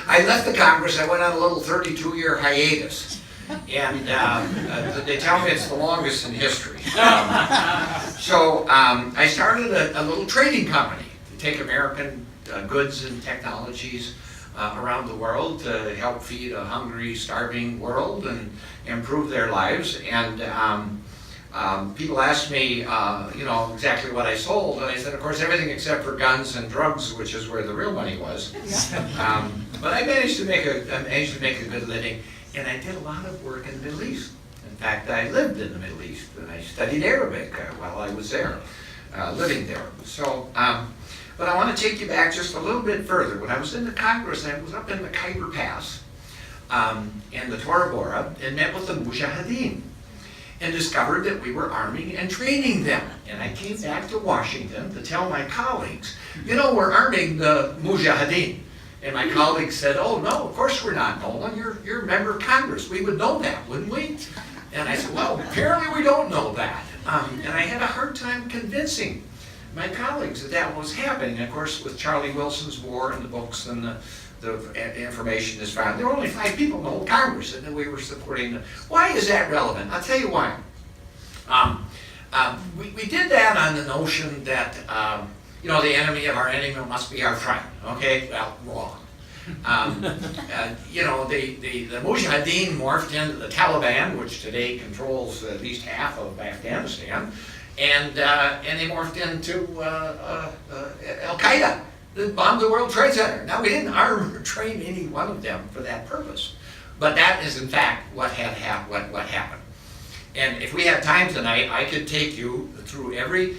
I left the Congress, I went on a little 32-year hiatus. And they tell me it's the longest in history. I started a little trading company to take American goods and technologies around the world to help feed a hungry, starving world and improve their lives. And people asked me, exactly what I sold, and I said, of course, everything except for guns and drugs, which is where the real money was. But I managed to make a good living, and I did a lot of work in the Middle East. In fact, I lived in the Middle East, and I studied Arabic while I was there, living there. But I want to take you back just a little bit further. When I was in the Congress, I was up in the Khyber Pass and the Tora Bora and met with the Mujahideen and discovered that we were arming and training them. And I came back to Washington to tell my colleagues, we're arming the Mujahideen. And my colleagues said, oh, no, of course we're not, Nolan. You're a member of Congress. We would know that, wouldn't we? And I said, well, apparently we don't know that. And I had a hard time convincing my colleagues that that was happening. Of course, with Charlie Wilson's war and the books and the information is found, there were only 5 people in the whole Congress, and then we were supporting them. Why is that relevant? I'll tell you why. We did that on the notion that the enemy of our enemy must be our friend. Okay, well, wrong. The Mujahideen morphed into the Taliban, which today controls at least half of Afghanistan, and they morphed into Al Qaeda that bombed the World Trade Center. Now, we didn't arm or train any one of them for that purpose, but that is in fact what happened. And if we had time tonight, I could take you through every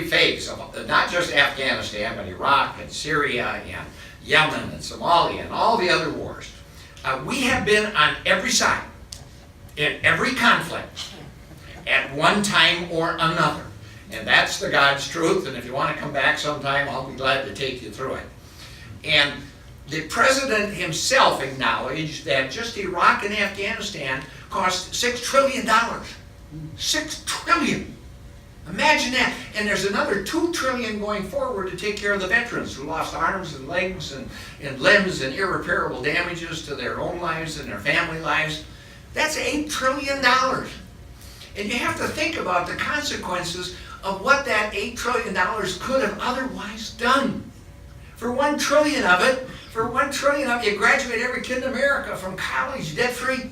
phase of not just Afghanistan, but Iraq and Syria and Yemen and Somalia and all the other wars. We have been on every side in every conflict at one time or another. And that's the God's truth, and if you want to come back sometime, I'll be glad to take you through it. And the president himself acknowledged that just Iraq and Afghanistan cost $6 trillion. $6 trillion. Imagine that. And there's another $2 trillion going forward to take care of the veterans who lost arms and legs and limbs and irreparable damages to their own lives and their family lives. That's $8 trillion. And you have to think about the consequences of what that $8 trillion could have otherwise done. For $1 trillion of it, you graduate every kid in America from college debt-free.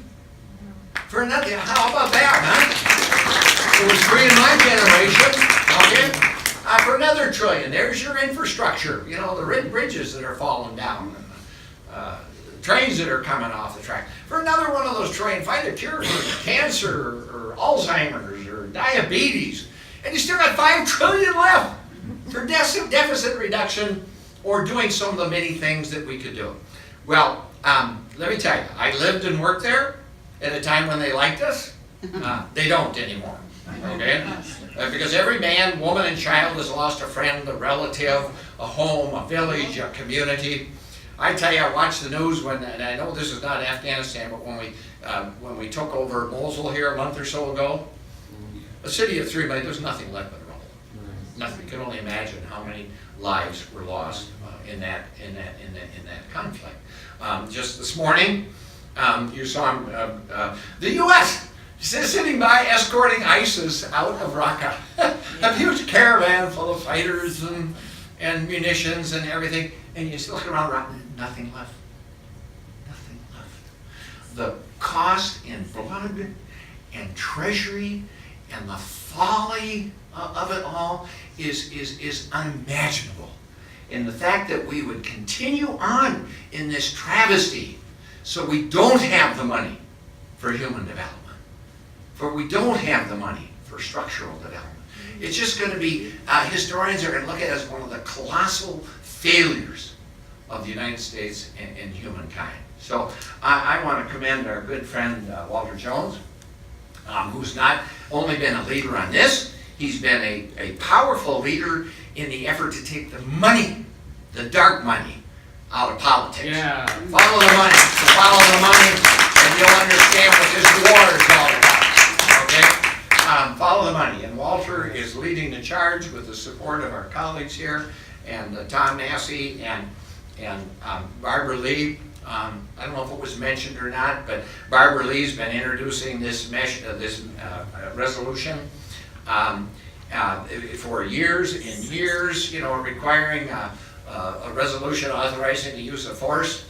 For another, how about that, huh? It was free in my generation, okay? For another $1 trillion, there's your infrastructure. The bridges that are falling down, trains that are coming off the track. For another one of those $1 trillion, find a cure for cancer or Alzheimer's or diabetes, and you still got $5 trillion left for deficit reduction or doing some of the many things that we could do. Well, let me tell you, I lived and worked there at a time when they liked us. They don't anymore, okay? Because every man, woman, and child has lost a friend, a relative, a home, a village, a community. I tell you, I watch the news and I know this is not Afghanistan, but when we took over Mosul here a month or so ago, a city of 3 million, there's nothing left but rubble. Nothing. You can only imagine how many lives were lost in that conflict. Just this morning, you saw the U.S. sitting by escorting ISIS out of Raqqa. A huge caravan full of fighters and munitions and everything, and you still look around Raqqa, nothing left. Nothing left. The cost in blood and treasury and the folly of it all is unimaginable. And the fact that we would continue on in this travesty so we don't have the money for human development, for we don't have the money for structural development. It's just going to be, historians are going to look at it as one of the colossal failures of the United States and humankind. So I want to commend our good friend Walter Jones, who's not only been a leader on this, he's been a powerful leader in the effort to take the money, the dark money, out of politics. Yeah. Follow the money, and you'll understand what this war is all about. Okay? Follow the money. And Walter is leading the charge with the support of our colleagues here, and Tom Massey and Barbara Lee, I don't know if it was mentioned or not, but Barbara Lee's been introducing this resolution for years and years, requiring a resolution authorizing the use of force.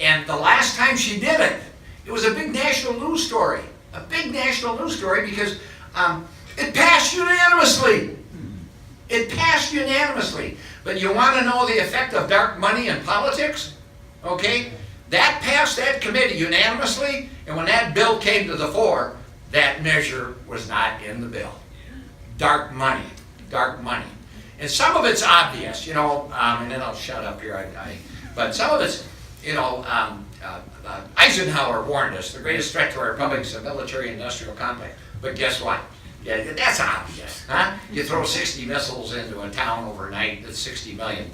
And the last time she did it, it was a big national news story. A big national news story because it passed unanimously. It passed unanimously. But you want to know the effect of dark money in politics? Okay? That passed that committee unanimously, and when that bill came to the fore, that measure was not in the bill. Dark money. Dark money. And some of it's obvious, and then I'll shut up here. But some of it's, Eisenhower warned us, the greatest threat to our republic is the military-industrial complex. But guess what? Yeah, that's obvious, huh? You throw 60 missiles into a town overnight, that's $60 million.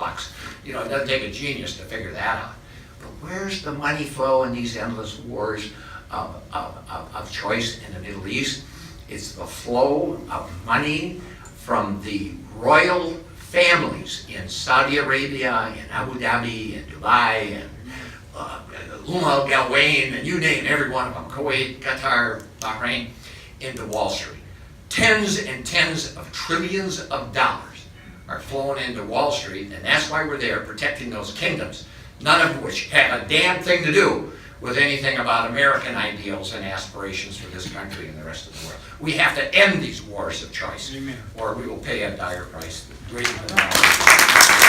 It doesn't take a genius to figure that out. But where's the money flow in these endless wars of choice in the Middle East? It's the flow of money from the royal families in Saudi Arabia, in Abu Dhabi, in Dubai, and Al Galwain, and you name every one of them, Kuwait, Qatar, Bahrain, into Wall Street. Tens and tens of trillions of dollars are flowing into Wall Street, and that's why we're there, protecting those kingdoms, none of which have a damn thing to do with anything about American ideals and aspirations for this country and the rest of the world. We have to end these wars of choice, or we will pay a dire price greater than that.